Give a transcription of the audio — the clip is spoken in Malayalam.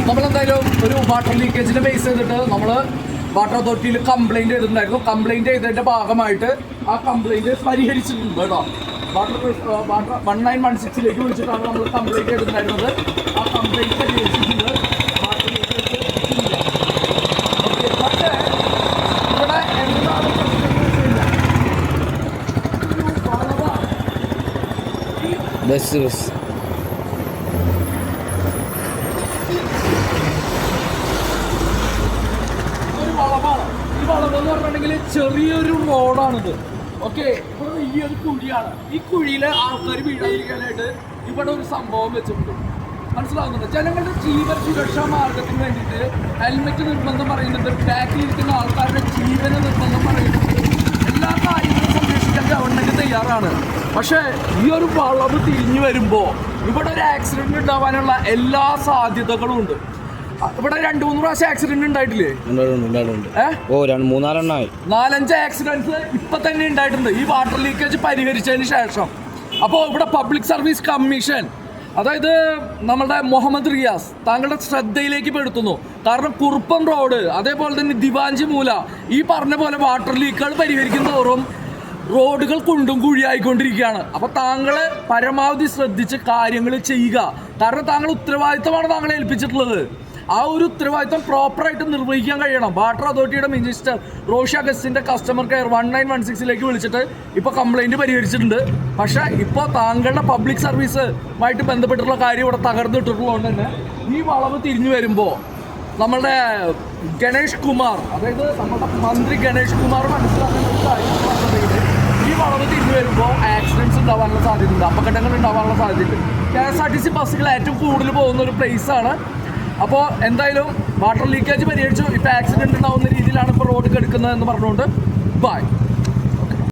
നമ്മളെന്തായാലും ഒരു വാട്ടർ ലീക്കേജിനെ ബേസ് ചെയ്തിട്ട് നമ്മൾ വാട്ടർ അതോറിറ്റിയിൽ കംപ്ലൈൻറ്റ് ചെയ്തിട്ടുണ്ടായിരുന്നു. കംപ്ലൈൻറ്റ് ചെയ്തതിൻ്റെ ഭാഗമായിട്ട് ആ കംപ്ലൈൻറ്റ് പരിഹരിച്ചിട്ടുണ്ട് കേട്ടോ. വാട്ടർ 1916 വിളിച്ചിട്ടാണ് നമ്മൾ കംപ്ലൈൻറ്റ് ചെയ്തിട്ടുണ്ടായിരുന്നത്. ആ കംപ്ലൈൻറ്റ് പരിഹരിച്ചിട്ടുണ്ട്. വാട്ടർ ലീക്കേജ് ഇല്ല. ഓക്കെ, പക്ഷേ ഇവിടെ എന്താണ് പ്രശ്നം എന്ന് വെച്ച് കഴിഞ്ഞാൽ ഒരു വളവാണ്. ബസ് വളവാണ്. ഈ വളവ് എന്ന് പറഞ്ഞിട്ടുണ്ടെങ്കിൽ ചെറിയൊരു റോഡാണിത്. ഓക്കെ, ഇവിടെ വലിയൊരു കുഴിയാണ്. ഈ കുഴിയിൽ ആൾക്കാർ വീഴാതിരിക്കാനായിട്ട് ഇവിടെ ഒരു സംഭവം വെച്ചിട്ടുണ്ട്. മനസ്സിലാവുന്നുണ്ട്. ജനങ്ങളുടെ ജീവൻ സുരക്ഷാ മാർഗത്തിന് വേണ്ടിയിട്ട് ഹെൽമെറ്റ് നിർബന്ധം പറയുന്നുണ്ട്. ബാക്കിലിരിക്കുന്ന ആൾക്കാരുടെ ജീവന് നിർബന്ധം പറയുന്നുണ്ട്. എല്ലാ കാര്യങ്ങളും സംരക്ഷിക്കാൻ ഗവൺമെൻറ് തയ്യാറാണ്. പക്ഷേ ഈ ഒരു വളവ് തിരിഞ്ഞു വരുമ്പോൾ ഇവിടെ ഒരു ആക്സിഡൻറ്റ് ഉണ്ടാവാനുള്ള എല്ലാ സാധ്യതകളും ഉണ്ട്. ഇവിടെ 2-3 പ്രാവശ്യം ആക്സിഡന്റ് ഉണ്ടായിട്ടില്ലേ? 4-5 ആക്സിഡന്റ്സ് ഇപ്പൊ തന്നെ ഉണ്ടായിട്ടുണ്ട് ഈ വാട്ടർ ലീക്കേജ് പരിഹരിച്ചതിന് ശേഷം. അപ്പോൾ ഇവിടെ പബ്ലിക് സർവീസ് കമ്മീഷൻ, അതായത് നമ്മുടെ മുഹമ്മദ് റിയാസ്, താങ്കളുടെ ശ്രദ്ധയിലേക്ക് പെടുത്തുന്നു. കാരണം കുറുപ്പൻ റോഡ്, അതേപോലെ തന്നെ ദിവാഞ്ചി മൂല, ഈ പറഞ്ഞ പോലെ വാട്ടർ ലീക്കുകൾ പരിഹരിക്കുന്നതോറും റോഡുകൾ കുണ്ടും കുഴിയായിക്കൊണ്ടിരിക്കുകയാണ്. അപ്പോൾ താങ്കൾ പരമാവധി ശ്രദ്ധിച്ച് കാര്യങ്ങൾ ചെയ്യുക. കാരണം താങ്കൾ ഉത്തരവാദിത്തമാണ് താങ്കളെ ഏൽപ്പിച്ചിട്ടുള്ളത്. ആ ഒരു ഉത്തരവാദിത്തം പ്രോപ്പറായിട്ട് നിർവഹിക്കാൻ കഴിയണം. വാട്ടർ അതോറിറ്റിയുടെ മിനിസ്റ്റർ റോഷി അഗസ്റ്റിൻ്റെ കസ്റ്റമർ കെയർ 1916 വിളിച്ചിട്ട് ഇപ്പോൾ കംപ്ലൈൻറ്റ് പരിഹരിച്ചിട്ടുണ്ട്. പക്ഷേ ഇപ്പോൾ താങ്കളുടെ പബ്ലിക് സർവീസുമായിട്ട് ബന്ധപ്പെട്ടുള്ള കാര്യം ഇവിടെ തകർന്നിട്ടുള്ളതുകൊണ്ട് തന്നെ ഈ വളവ് തിരിഞ്ഞു വരുമ്പോൾ നമ്മളുടെ ഗണേഷ് കുമാർ, അതായത് നമ്മുടെ മന്ത്രി ഗണേഷ് കുമാർ മനസ്സിലാക്കുന്ന ഒരു കാര്യം, ഈ വളവ് തിരിഞ്ഞു വരുമ്പോൾ ആക്സിഡൻറ്റ്സ് ഉണ്ടാവാനുള്ള സാധ്യതയുണ്ട്, അപകടങ്ങൾ ഉണ്ടാവാനുള്ള സാധ്യതയുണ്ട്. KSRTC ബസ്സുകൾ ഏറ്റവും കൂടുതൽ പോകുന്ന ഒരു പ്ലേസാണ്. അപ്പോൾ എന്തായാലും വാട്ടർ ലീക്കേജ് പരിഹരിച്ചു. ഇപ്പോൾ ആക്സിഡൻറ്റ് ഉണ്ടാവുന്ന രീതിയിലാണ് ഇപ്പോൾ റോഡ് എടുക്കുന്നതെന്ന് പറഞ്ഞുകൊണ്ട് ബൈ.